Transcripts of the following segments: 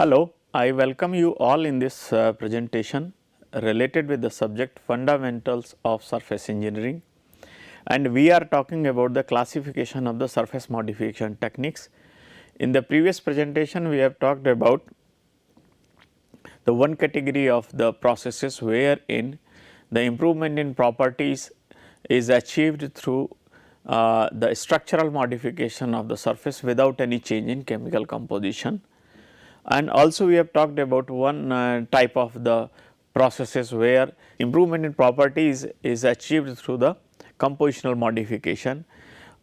Hello, I welcome you all in this presentation related with the subject fundamentals of surface engineering, and we are talking about the classification of the surface modification techniques. In the previous presentation we have talked about the one category of the processes wherein the improvement in properties is achieved through the structural modification of the surface without any change in chemical composition. And also we have talked about one type of the processes where improvement in properties is achieved through the compositional modification,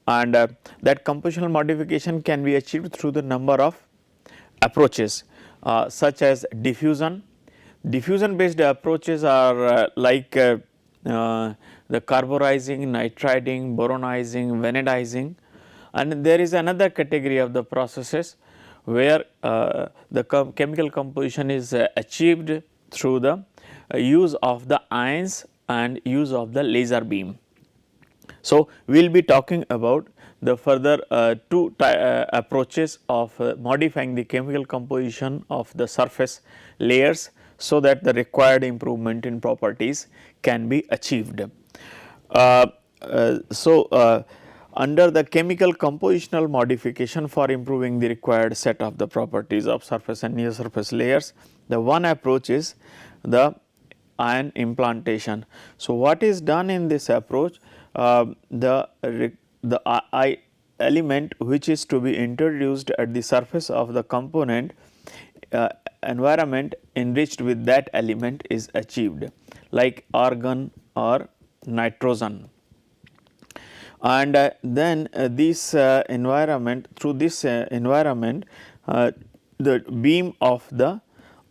and that compositional modification can be achieved through the number of approaches such as diffusion. Diffusion based approaches are the carburizing, nitriding, boronizing, vanadizing, and there is another category of the processes where the chemical composition is achieved through the use of the ions and use of the laser beam. So, we will be talking about the further two approaches of modifying the chemical composition of the surface layers, so that the required improvement in properties can be achieved. Under the chemical compositional modification for improving the required set of the properties of surface and near surface layers, the one approach is the ion implantation. So, what is done in this approach? The element which is to be introduced at the surface of the component environment enriched with that element is achieved, like argon or nitrogen. And then this environment, through this environment, the beam of the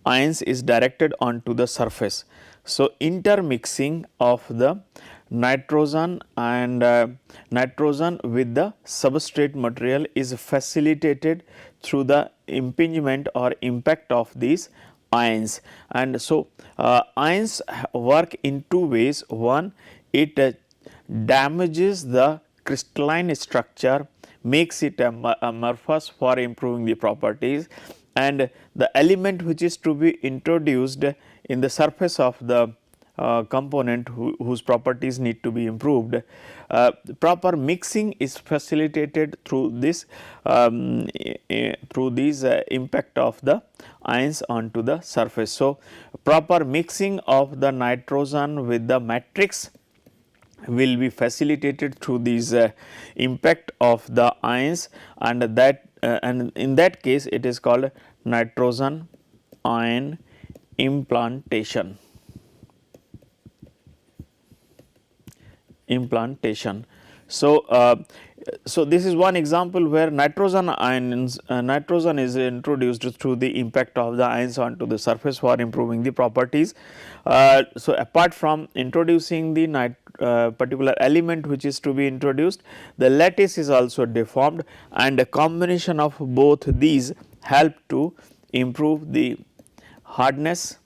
ions is directed onto the surface. So, intermixing of the nitrogen and nitrogen with the substrate material is facilitated through the impingement or impact of these ions. And so, ions work in two ways. One, it damages the crystalline structure, makes it amorphous for improving the properties, and the element which is to be introduced in the surface of the component whose properties need to be improved, proper mixing is facilitated through this impact of the ions onto the surface. So, proper mixing of the nitrogen with the matrix will be facilitated through this impact of the ions, and that and in that case it is called nitrogen ion implantation. So, so this is one example where nitrogen is introduced through the impact of the ions onto the surface for improving the properties. So, apart from introducing the particular element which is to be introduced, the lattice is also deformed, and a combination of both these help to improve the hardness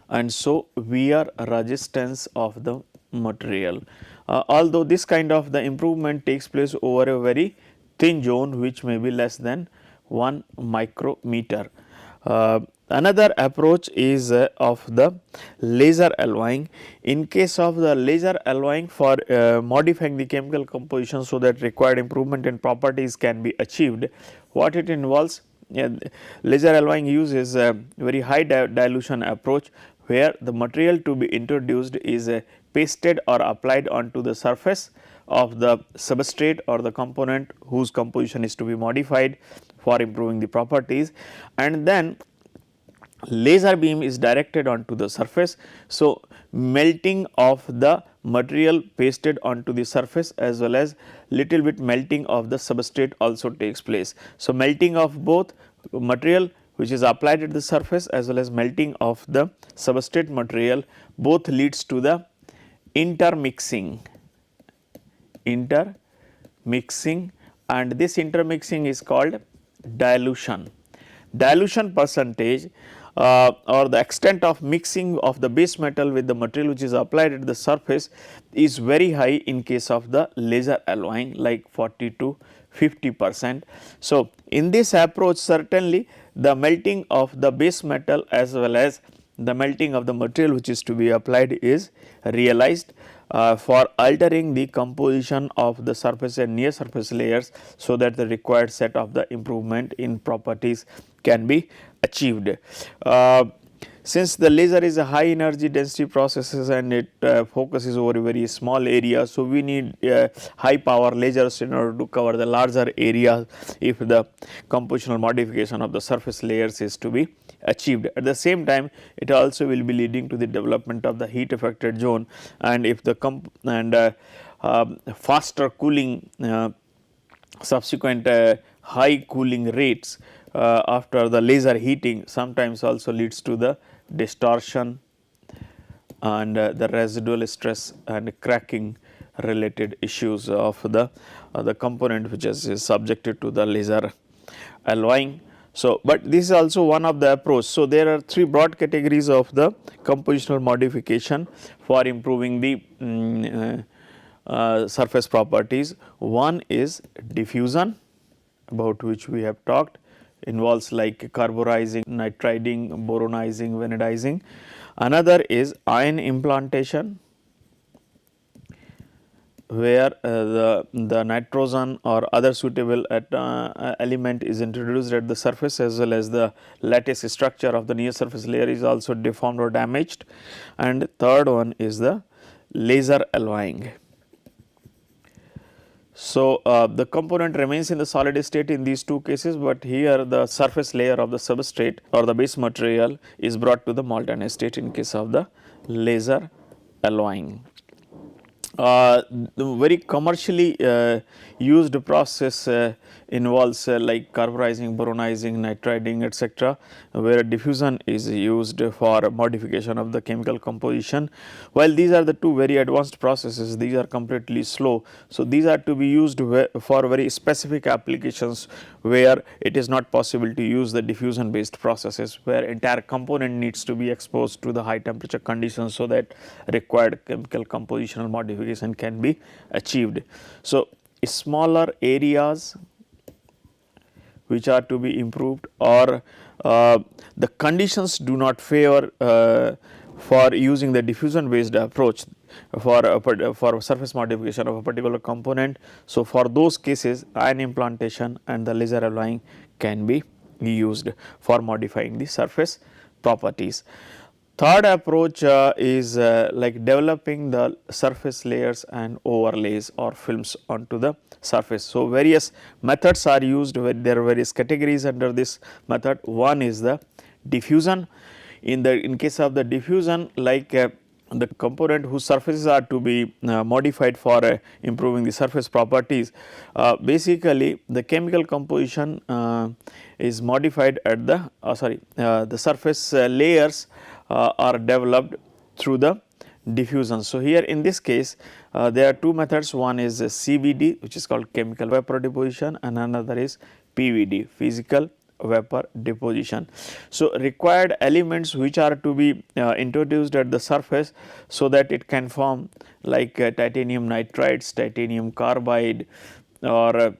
and so wear resistance of the material. Although this kind of the improvement takes place over a very thin zone which may be less than 1 micrometer. Another approach is of the laser alloying. In case of the laser alloying for modifying the chemical composition so that required improvement in properties can be achieved, what it involves? Laser alloying uses a very high dilution approach, where the material to be introduced is pasted or applied onto the surface of the substrate or the component whose composition is to be modified for improving the properties, and then laser beam is directed onto the surface. So, melting of the material pasted onto the surface as well as little bit melting of the substrate also takes place. So, melting of both material which is applied at the surface as well as melting of the substrate material both leads to the intermixing, and this intermixing is called dilution. Dilution percentage or the extent of mixing of the base metal with the material which is applied at the surface is very high in case of the laser alloying, like 40 to 50%. So, in this approach certainly the melting of the base metal as well as the melting of the material which is to be applied is realized for altering the composition of the surface and near surface layers, so that the required set of the improvement in properties can be achieved. Since the laser is a high energy density processes and it focuses over a very small area, so we need high power lasers in order to cover the larger area if the compositional modification of the surface layers is to be achieved. At the same time, it also will be leading to the development of the heat affected zone, and if the faster cooling, subsequent high cooling rates after the laser heating sometimes also leads to the distortion and the residual stress and cracking related issues of the component which is subjected to the laser alloying. So, but this is also one of the approach. So, there are three broad categories of the compositional modification for improving the surface properties. One is diffusion, about which we have talked, involves like carburizing, nitriding, boronizing, vanadizing. Another is ion implantation, where the nitrogen or other suitable element is introduced at the surface, as well as the lattice structure of the near surface layer is also deformed or damaged. And third one is the laser alloying. So, the component remains in the solid state in these two cases, but here the surface layer of the substrate or the base material is brought to the molten state in case of the laser alloying. The very commercially used process involves like carburizing, boronizing, nitriding, etc., where diffusion is used for modification of the chemical composition. While these are the two very advanced processes, these are completely slow. So, these are to be used for very specific applications where it is not possible to use the diffusion based processes, where entire component needs to be exposed to the high temperature conditions, so that required chemical compositional modification can be achieved. So, smaller areas which are to be improved, or the conditions do not favor for using the diffusion based approach for surface modification of a particular component. So, for those cases ion implantation and the laser alloying can be used for modifying the surface properties. Third approach is like developing the surface layers and overlays or films onto the surface. So, various methods are used, where there are various categories under this method. One is the diffusion. In case of the diffusion, like the component whose surfaces are to be modified for improving the surface properties, basically the chemical composition is modified at the the surface layers are developed through the diffusion. So, here in this case there are two methods. One is CVD, which is called chemical vapor deposition, and another is PVD, physical vapor deposition. So, required elements which are to be introduced at the surface, so that it can form like titanium nitrides, titanium carbide, or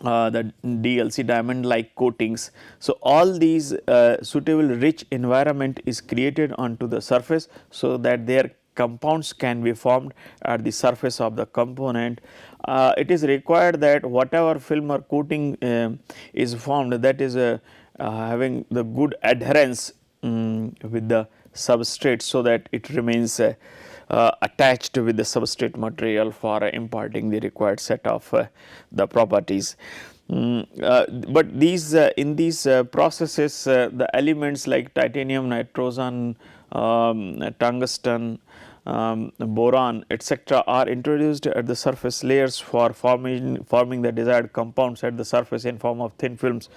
the DLC diamond like coatings. So, all these suitable rich environment is created onto the surface, so that their compounds can be formed at the surface of the component. It is required that whatever film or coating is formed, that is having the good adherence with the substrate, so that it remains attached with the substrate material for imparting the required set of the properties. But these in these processes, the elements like titanium, nitrogen, tungsten, boron, etc., are introduced at the surface layers for forming the desired compounds at the surface in form of thin films.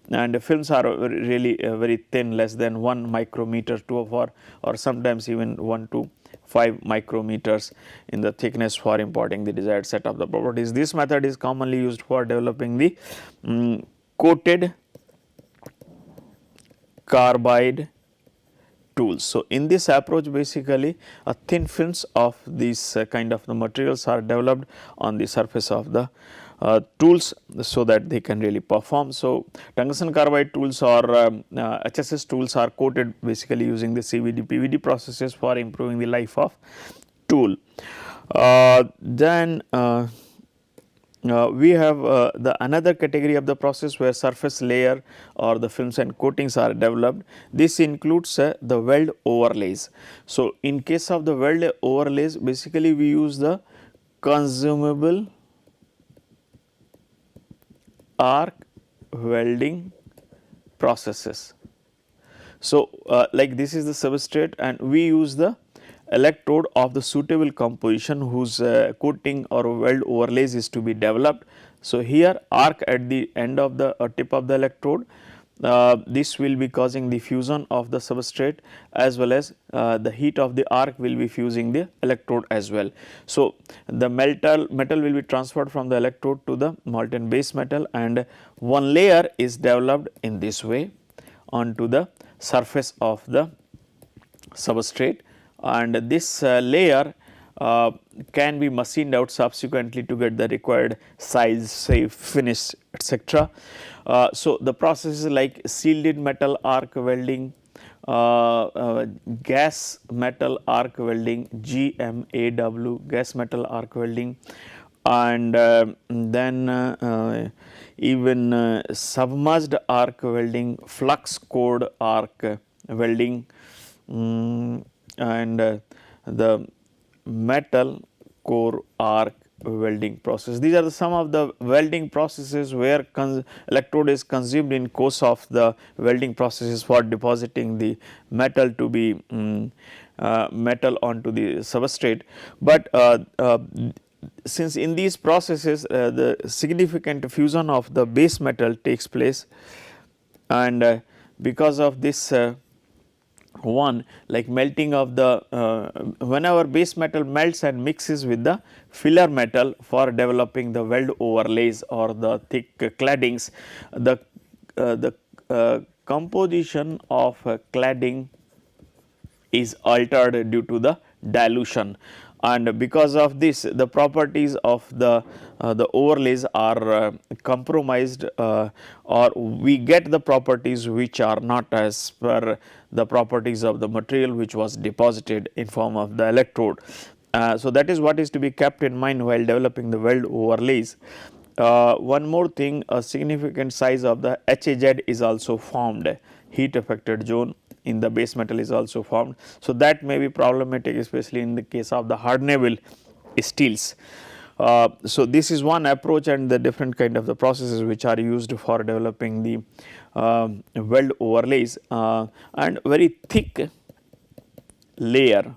And the films are really very thin, less than 1 micrometer to or sometimes even 1 to 5 micrometers in the thickness for imparting the desired set of the properties. This method is commonly used for developing the coated carbide tools. So, in this approach, basically thin films of these kind of the materials are developed on the surface of the tools so that they can really perform. So, tungsten carbide tools or HSS tools are coated basically using the CVD PVD processes for improving the life of tool. Then we have the another category of the process where surface layer or the films and coatings are developed. This includes the weld overlays. So, in case of the weld overlays, basically we use the consumable arc welding processes. So, like this is the substrate and we use the electrode of the suitable composition whose coating or weld overlays is to be developed. So, here arc at the end of the tip of the electrode, this will be causing the fusion of the substrate as well as the heat of the arc will be fusing the electrode as well. So, the metal will be transferred from the electrode to the molten base metal and one layer is developed in this way onto the surface of the substrate, and this layer can be machined out subsequently to get the required size, say finish, etc. So, the process is like shielded metal arc welding, gas metal arc welding, GMAW, gas metal arc welding, and then even submerged arc welding, flux core arc welding, and the metal core arc welding process. These are some of the welding processes where electrode is consumed in course of the welding processes for depositing the metal to be metal onto the substrate. But since in these processes the significant fusion of the base metal takes place, and because of this one, like melting of the whenever base metal melts and mixes with the filler metal for developing the weld overlays or the thick claddings, the composition of cladding is altered due to the dilution, and because of this the properties of the overlays are compromised, or we get the properties which are not as per the properties of the material which was deposited in form of the electrode. So, that is what is to be kept in mind while developing the weld overlays. One more thing, a significant size of the HAZ is also formed, heat affected zone in the base metal is also formed. So, that may be problematic especially in the case of the hardenable steels. So, this is one approach and the different kind of the processes which are used for developing the weld overlays, and very thick layer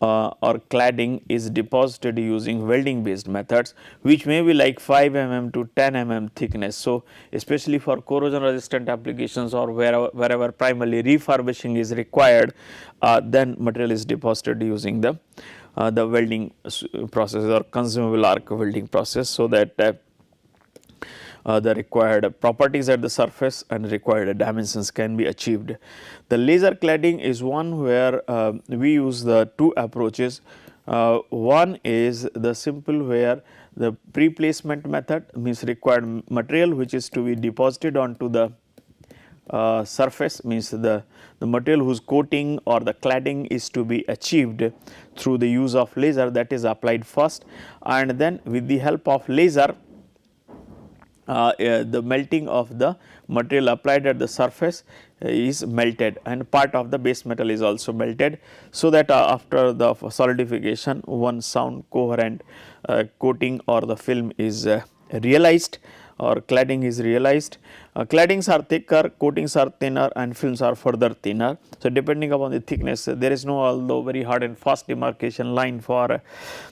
or cladding is deposited using welding based methods which may be like 5 mm to 10 mm thickness. So, especially for corrosion resistant applications or wherever primarily refurbishing is required, then material is deposited using the welding process or consumable arc welding process, so that the required properties at the surface and required dimensions can be achieved. The laser cladding is one where we use the two approaches. One is the simple where the pre-placement method means required material which is to be deposited onto the surface, means the material whose coating or the cladding is to be achieved through the use of laser, that is applied first, and then with the help of laser the melting of the material applied at the surface is melted and part of the base metal is also melted, so that after the solidification one sound coherent coating or the film is realized or cladding is realized. Claddings are thicker, coatings are thinner and films are further thinner. So, depending upon the thickness there is no although very hard and fast demarcation line for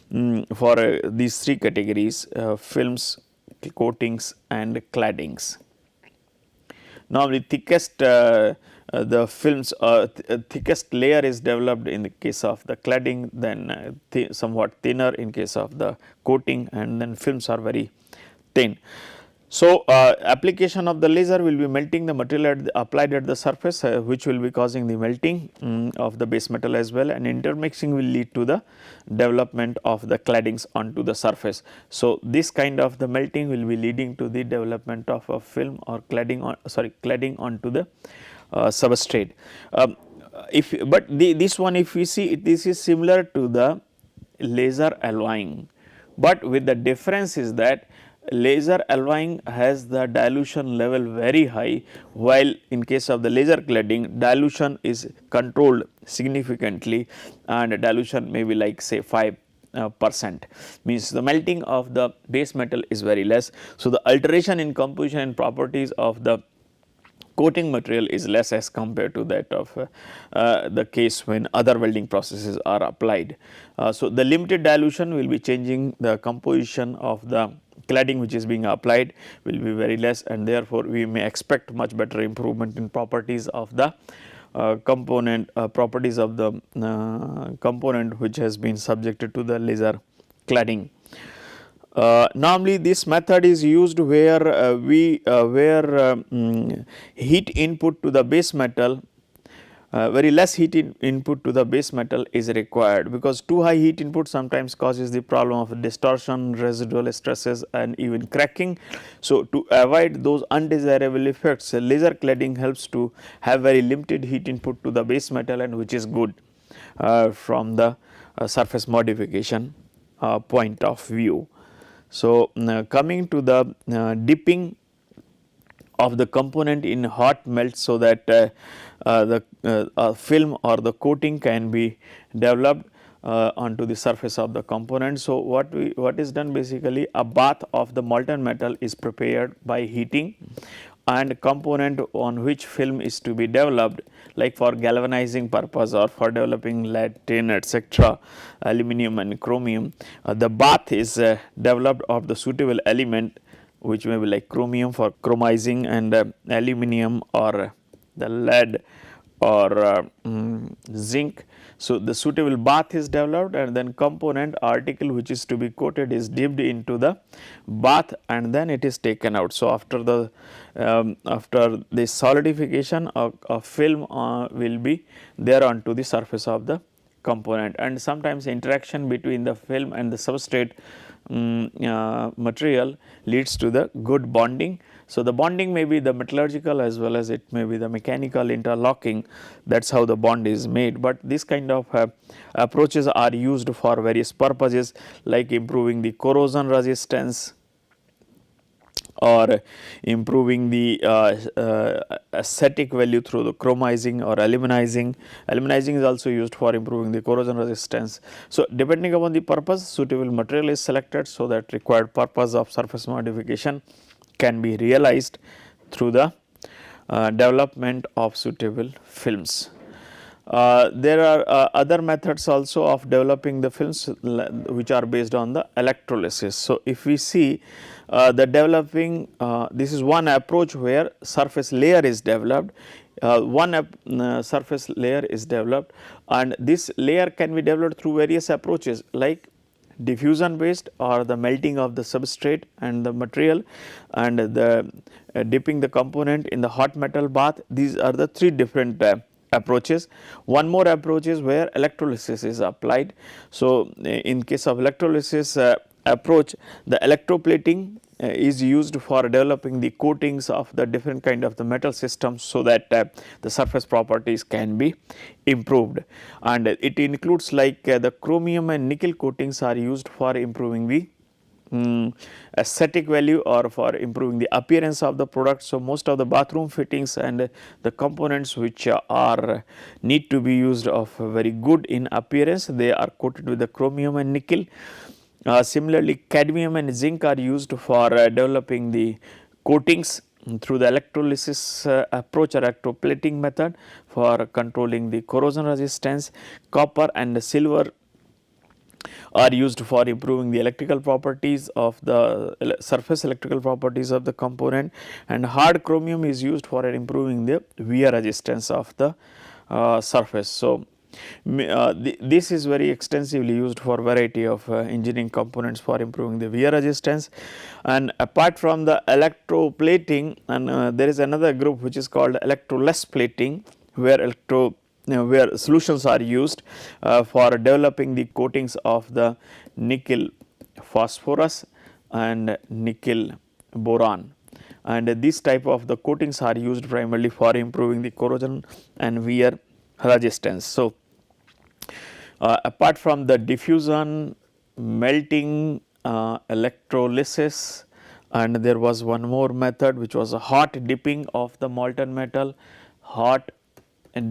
these three categories, films, coatings and claddings. Normally thickest the films thickest layer is developed in the case of the cladding, then somewhat thinner in case of the coating, and then films are very thin. So, application of the laser will be melting the material applied at the surface, which will be causing the melting of the base metal as well, and intermixing will lead to the development of the claddings onto the surface. So, this kind of the melting will be leading to the development of a film or cladding onto the substrate. If but this one, if we see, this is similar to the laser alloying, but with the difference is that laser alloying has the dilution level very high, while in case of the laser cladding dilution is controlled significantly, and dilution may be like say 5%, means the melting of the base metal is very less. So, the alteration in composition and properties of the coating material is less as compared to that of the case when other welding processes are applied. So, the limited dilution will be changing the composition of the cladding which is being applied will be very less, and therefore, we may expect much better improvement in properties of the component component which has been subjected to the laser cladding. Normally this method is used where heat input to the base metal, very less heat input to the base metal is required, because too high heat input sometimes causes the problem of distortion, residual stresses, and even cracking. So, to avoid those undesirable effects, laser cladding helps to have very limited heat input to the base metal, and which is good from the surface modification point of view. So, coming to the dipping of the component in hot melt, so that the film or the coating can be developed onto the surface of the component. So, what is done basically, a bath of the molten metal is prepared by heating, and component on which film is to be developed, like for galvanizing purpose or for developing lead, tin, etc., aluminum and chromium, the bath is developed of the suitable element, which may be like chromium for chromizing, and aluminum or the lead or zinc. So, the suitable bath is developed, and then component article which is to be coated is dipped into the bath, and then it is taken out. So, after the solidification of film will be there onto the surface of the component, and sometimes interaction between the film and the substrate material leads to the good bonding. So, the bonding may be the metallurgical as well as it may be the mechanical interlocking, that is how the bond is made, but this kind of approaches are used for various purposes, like improving the corrosion resistance or improving the aesthetic value through the chromizing or aluminizing. Aluminizing is also used for improving the corrosion resistance. So, depending upon the purpose, suitable material is selected, so that required purpose of surface modification can be realized through the development of suitable films. There are other methods also of developing the films which are based on the electrolysis. So, if we see the developing, this is one approach where surface layer is developed, surface layer is developed, and this layer can be developed through various approaches, like diffusion based or the melting of the substrate and the material, and the dipping the component in the hot metal bath. These are the three different approaches. One more approach is where electrolysis is applied. So, in case of electrolysis approach, the electroplating is used for developing the coatings of the different kind of the metal systems, so that the surface properties can be improved, and it includes like the chromium and nickel coatings are used for improving the aesthetic value or for improving the appearance of the product. So, most of the bathroom fittings and the components which are need to be used of very good in appearance, they are coated with the chromium and nickel. Similarly, cadmium and zinc are used for developing the coatings through the electrolysis approach or electroplating method for controlling the corrosion resistance. Copper and silver are used for improving the electrical properties of the surface electrical properties of the component, and hard chromium is used for improving the wear resistance of the surface. So, This is very extensively used for variety of engineering components for improving the wear resistance. And apart from the electroplating, and there is another group which is called electroless plating, where where solutions are used for developing the coatings of the nickel phosphorus and nickel boron, and this type of the coatings are used primarily for improving the corrosion and wear resistance. So, apart from the diffusion, melting, electrolysis, and there was one more method which was a hot dipping of the molten metal, hot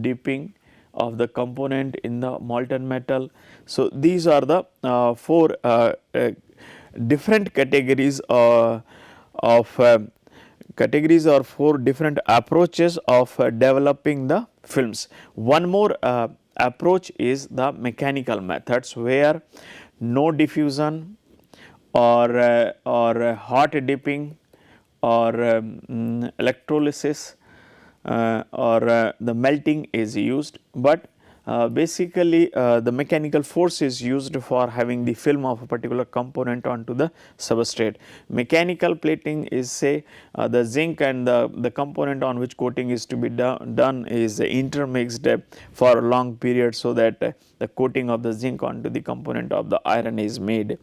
dipping of the component in the molten metal. So, these are the 4 different categories of categories or 4 different approaches of developing the films. One more approach is the mechanical methods, where no diffusion or hot dipping or electrolysis or the melting is used, but basically the mechanical force is used for having the film of a particular component onto the substrate. Mechanical plating is, say, the zinc and the component on which coating is to be done is intermixed for a long period, so that the coating of the zinc onto the component of the iron is made.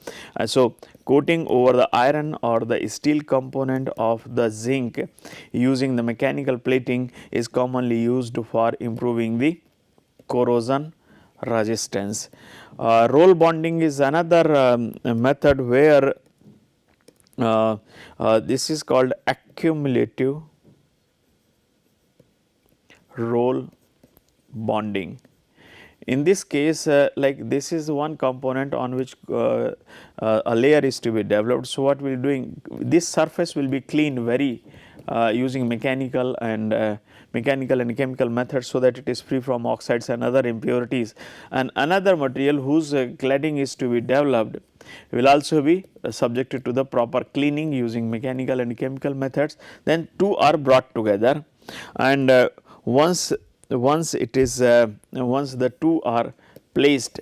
So, coating over the iron or the steel component of the zinc using the mechanical plating is commonly used for improving the corrosion resistance. Roll bonding is another method where this is called accumulative roll bonding. In this case, like this is one component on which a layer is to be developed. So, what we are doing, this surface will be cleaned very using mechanical and chemical methods, so that it is free from oxides and other impurities. And another material whose cladding is to be developed will also be subjected to the proper cleaning using mechanical and chemical methods. Then 2 are brought together, and once it is once the 2 are placed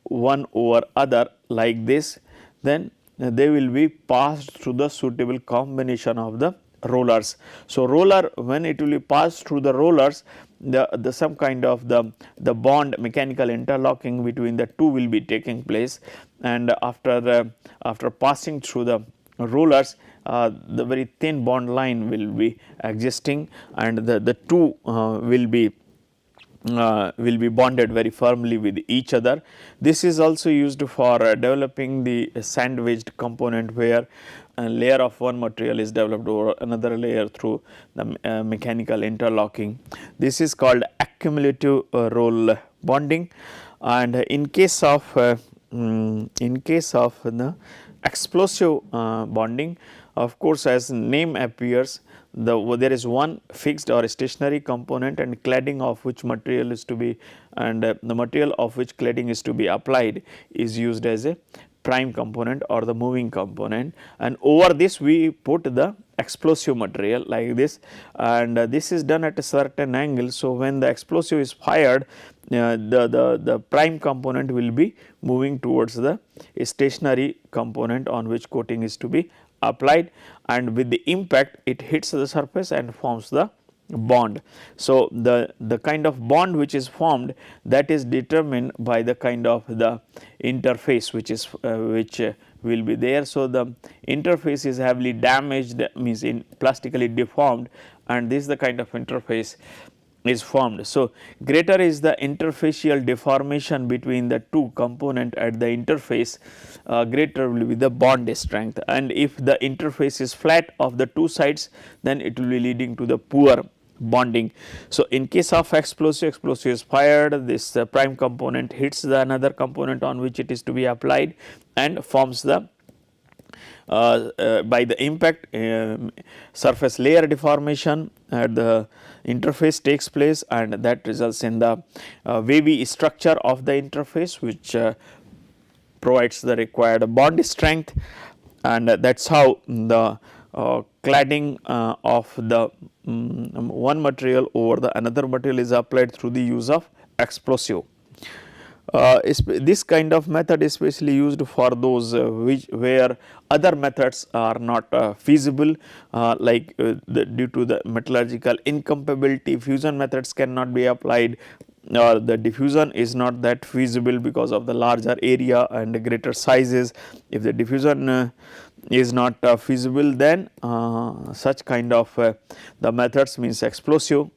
one over other like this, then they will be passed through the suitable combination of the rollers. So, roller, when it will be passed through the rollers, the some kind of the bond mechanical interlocking between the 2 will be taking place, and after passing through the rollers, the very thin bond line will be existing, and the 2 will be bonded very firmly with each other. This is also used for developing the sandwiched component, where a layer of one material is developed over another layer through the mechanical interlocking. This is called accumulative roll bonding, and in case of the explosive bonding, of course, as name appears, there is one fixed or stationary component, and cladding of which material is to be, and the material of which cladding is to be applied is used as a prime component or the moving component, and over this we put the explosive material like this, and this is done at a certain angle. So, when the explosive is fired, the prime component will be moving towards the stationary component on which coating is to be applied, and with the impact it hits the surface and forms the bond. So, the kind of bond which is formed, that is determined by the kind of the interface which is will be there. So, the interface is heavily damaged, means plastically deformed, and this is the kind of interface is formed. So, greater is the interfacial deformation between the 2 component at the interface, greater will be the bond strength, and if the interface is flat of the 2 sides, then it will be leading to the poor bonding. So, in case of explosive is fired, this prime component hits the another component on which it is to be applied and forms the by the impact surface layer deformation at the interface takes place, and that results in the wavy structure of the interface, which provides the required bond strength, and that is how the cladding of the one material over the another material is applied through the use of explosive. This kind of method is especially used for those where other methods are not feasible, due to the metallurgical incompatibility, fusion methods cannot be applied, or the diffusion is not that feasible because of the larger area and greater sizes. If the diffusion is not feasible, then such kind of the methods means explosive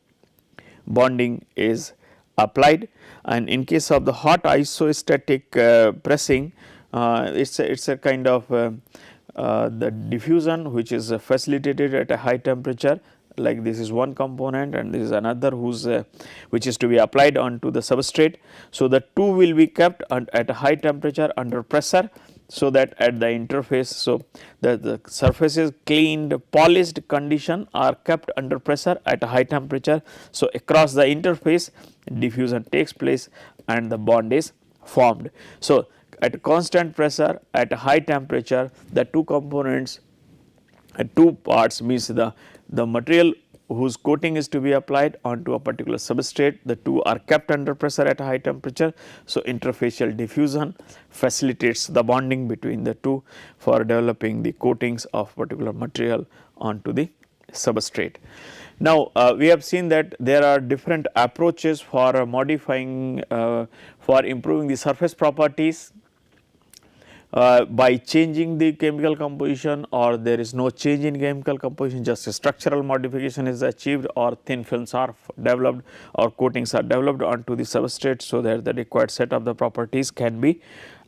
bonding is applied. And in case of the hot isostatic pressing, it is a kind of the diffusion which is facilitated at a high temperature, like this is one component and this is another which is to be applied onto the substrate. So, the two will be kept at a high temperature under pressure, so that at the interface, so the surfaces cleaned polished condition are kept under pressure at a high temperature. So, across the interface diffusion takes place and the bond is formed. So, at constant pressure at a high temperature, the two components, two parts means the material whose coating is to be applied onto a particular substrate, the two are kept under pressure at a high temperature. So, interfacial diffusion facilitates the bonding between the two for developing the coatings of particular material onto the substrate. Now, we have seen that there are different approaches for modifying for improving the surface properties by changing the chemical composition, or there is no change in chemical composition, just a structural modification is achieved, or thin films are developed or coatings are developed onto the substrate, so that the required set of the properties can be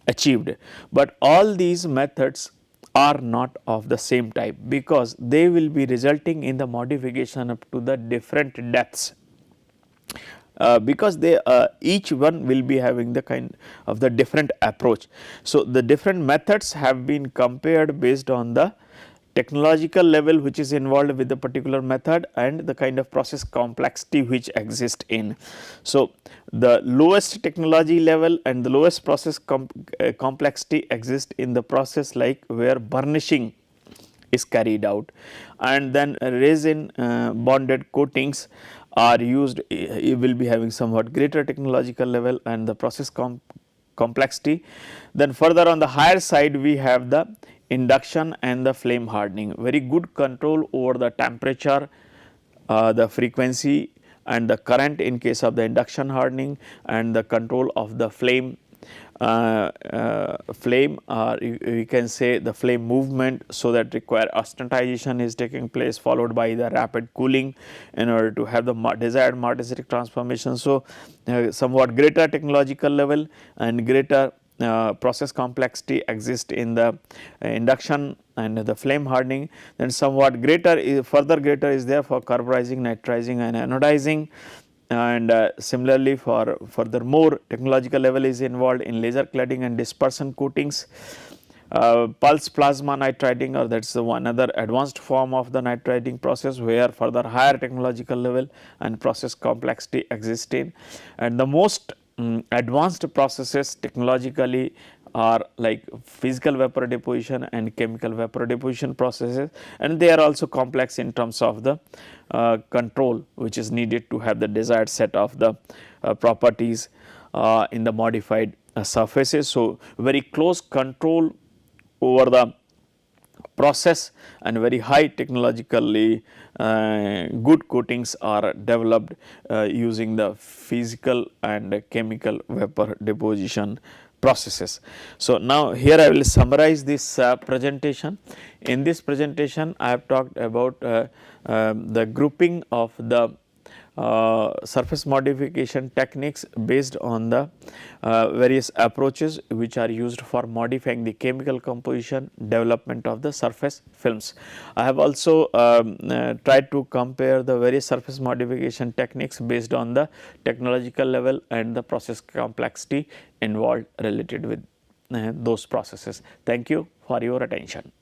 achieved. But all these methods are not of the same type, because they will be resulting in the modification up to the different depths. Because they each one will be having the kind of the different approach. So, the different methods have been compared based on the technological level which is involved with the particular method and the kind of process complexity which exists in. So, the lowest technology level and the lowest process complexity exist in the process, like where burnishing is carried out, and then resin bonded coatings are used, it will be having somewhat greater technological level and the process complexity. Then further on the higher side, we have the induction and the flame hardening, very good control over the temperature, the frequency and the current in case of the induction hardening, and the control of the flame or we can say the flame movement, so that require austenitization is taking place, followed by the rapid cooling in order to have the desired martensitic transformation. So, somewhat greater technological level and greater process complexity exist in the induction and the flame hardening. Then somewhat greater further greater is there for carburizing, nitrizing and anodizing. And similarly, for furthermore technological level is involved in laser cladding and dispersion coatings, pulse plasma nitriding, or that is the one other advanced form of the nitriding process, where further higher technological level and process complexity exist in. And the most advanced processes technologically are like physical vapor deposition and chemical vapor deposition processes, and they are also complex in terms of the control which is needed to have the desired set of the properties in the modified surfaces. So, very close control over the process and very high technologically good coatings are developed using the physical and chemical vapor deposition processes. So, now here I will summarize this presentation. In this presentation I have talked about the grouping of the surface modification techniques based on the various approaches which are used for modifying the chemical composition development of the surface films. I have also tried to compare the various surface modification techniques based on the technological level and the process complexity involved related with those processes. Thank you for your attention.